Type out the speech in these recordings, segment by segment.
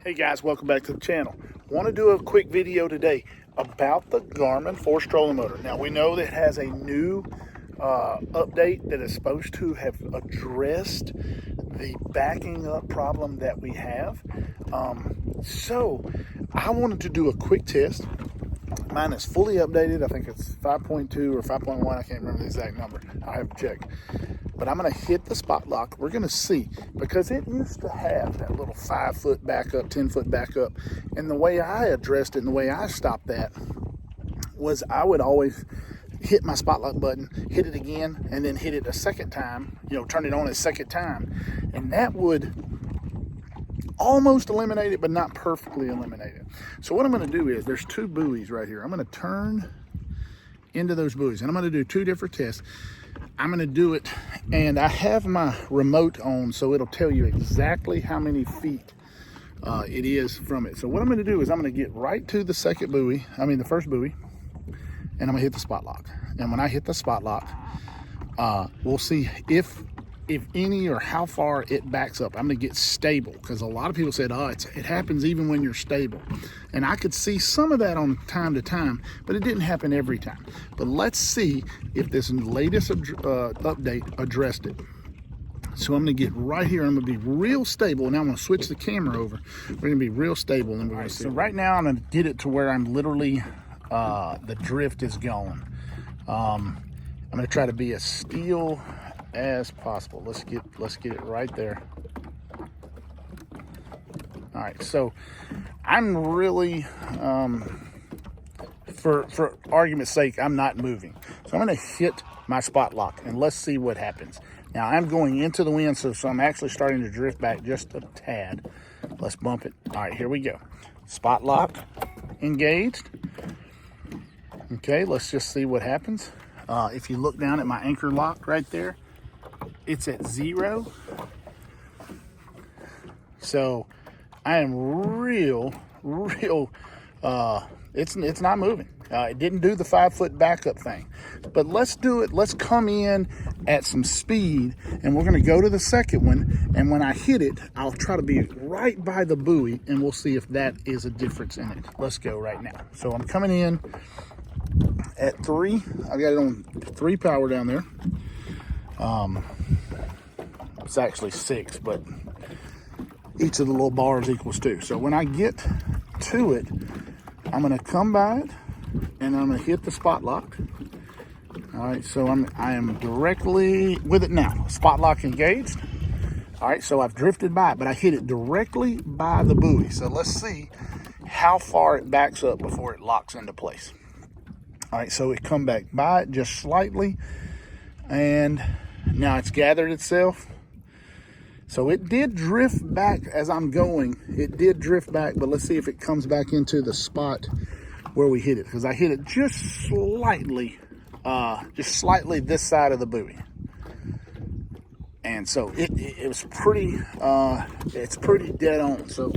Hey guys, welcome back to the channel. Want to do a quick video today about the Garmin forced trolling motor. Now we know that it has a new update that is supposed to have addressed the backing up problem that we have. So I wanted to do a quick test. Mine is fully updated. I think it's 5.2 or 5.1. I can't remember the exact number. I'll have to check. But I'm going to hit the Spotlock. We're going to see, because it used to have that little 5-foot backup, 10-foot backup. And the way I addressed it and the way I stopped that was I would always hit my Spotlock button, hit it again, and then hit it a second time, turn it on a second time. And that would almost eliminate it, but not perfectly eliminate it. So what I'm going to do is, there's two buoys right here. I'm going to turn into those buoys, and I'm going to do two different tests. I'm going to do it, and I have my remote on, so it'll tell you exactly how many feet it is from it. So what I'm going to do is I'm going to get right to the the first buoy, and I'm going to hit the Spotlock. And when I hit the Spotlock, we'll see if any or how far it backs up. I'm going to get stable, because a lot of people said, it happens even when you're stable. And I could see some of that on time to time, but it didn't happen every time. But let's see if this latest update addressed it. So I'm going to get right here. I'm going to be real stable. Now I'm going to switch the camera over. We're going to be real stable. And we're going to see. So right now I'm going to get it to where I'm literally, the drift is going. I'm going to try to be as still as possible. Let's get it right there. All right, so I'm really, for argument's sake, I'm not moving. So I'm going to hit my Spotlock, and let's see what happens. Now I'm going into the wind, so I'm actually starting to drift back just a tad. Let's bump it. All right, here we go. Spotlock engaged. Okay, let's just see what happens. If you look down at my anchor lock right there, it's at 0. So I am real, it's not moving. It didn't do the 5-foot backup thing, but let's do it. Let's come in at some speed, and we're going to go to the second one. And when I hit it, I'll try to be right by the buoy, and we'll see if that is a difference in it. Let's go right now. So I'm coming in at 3. I got it on 3 power down there. It's actually 6, but each of the little bars equals 2. So when I get to it, I'm going to come by it, and I'm going to hit the Spotlock. All right, so I am directly with it now. Spotlock engaged. All right, so I've drifted by it, but I hit it directly by the buoy. So let's see how far it backs up before it locks into place. All right, so it come back by it just slightly, and now it's gathered itself. So it did drift back as I'm going. It did drift back, but let's see if it comes back into the spot where we hit it, because I hit it just slightly this side of the buoy. And so it was pretty, it's pretty dead on. So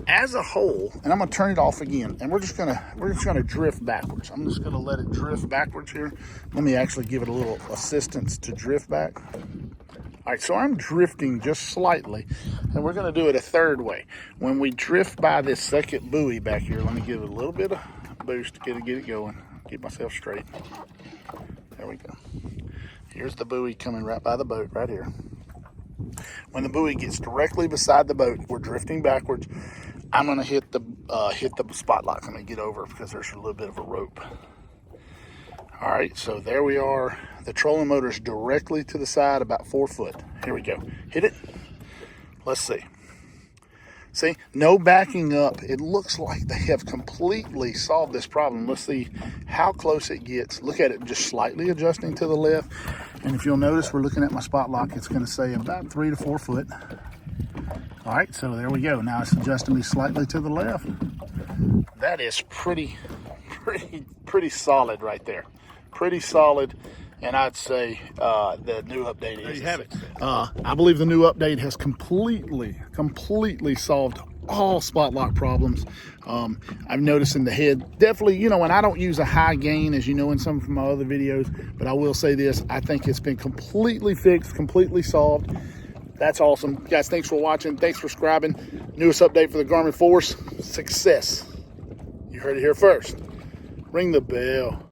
as a whole, and I'm gonna turn it off again, and we're just gonna drift backwards. I'm just gonna let it drift backwards here. Let me actually give it a little assistance to drift back. All right, so I'm drifting just slightly, and we're gonna do it a third way. When we drift by this second buoy back here, let me give it a little bit of boost to get it going. Keep myself straight. There we go. Here's the buoy coming right by the boat right here. When the buoy gets directly beside the boat, we're drifting backwards. I'm gonna hit the Spotlock. I'm gonna get over because there's a little bit of a rope. All right, so there we are. The trolling motor's directly to the side, about 4 foot. Here we go. Hit it. Let's see. See, no backing up. It looks like they have completely solved this problem. Let's see how close it gets. Look at it just slightly adjusting to the left. And if you'll notice, we're looking at my Spotlock. It's going to say about 3 to 4 foot. All right, so there we go. Now it's adjusting me slightly to the left. That is pretty pretty solid right there. Pretty solid. And I'd say the new update is. There you have it. I believe the new update has completely solved all Spotlock problems. I've noticed in the head, definitely, you know, and I don't use a high gain, as you know, in some of my other videos, but I will say this, I think it's been completely fixed, completely solved. That's awesome. Guys, thanks for watching. Thanks for subscribing. Newest update for the Garmin Force, success. You heard it here first. Ring the bell.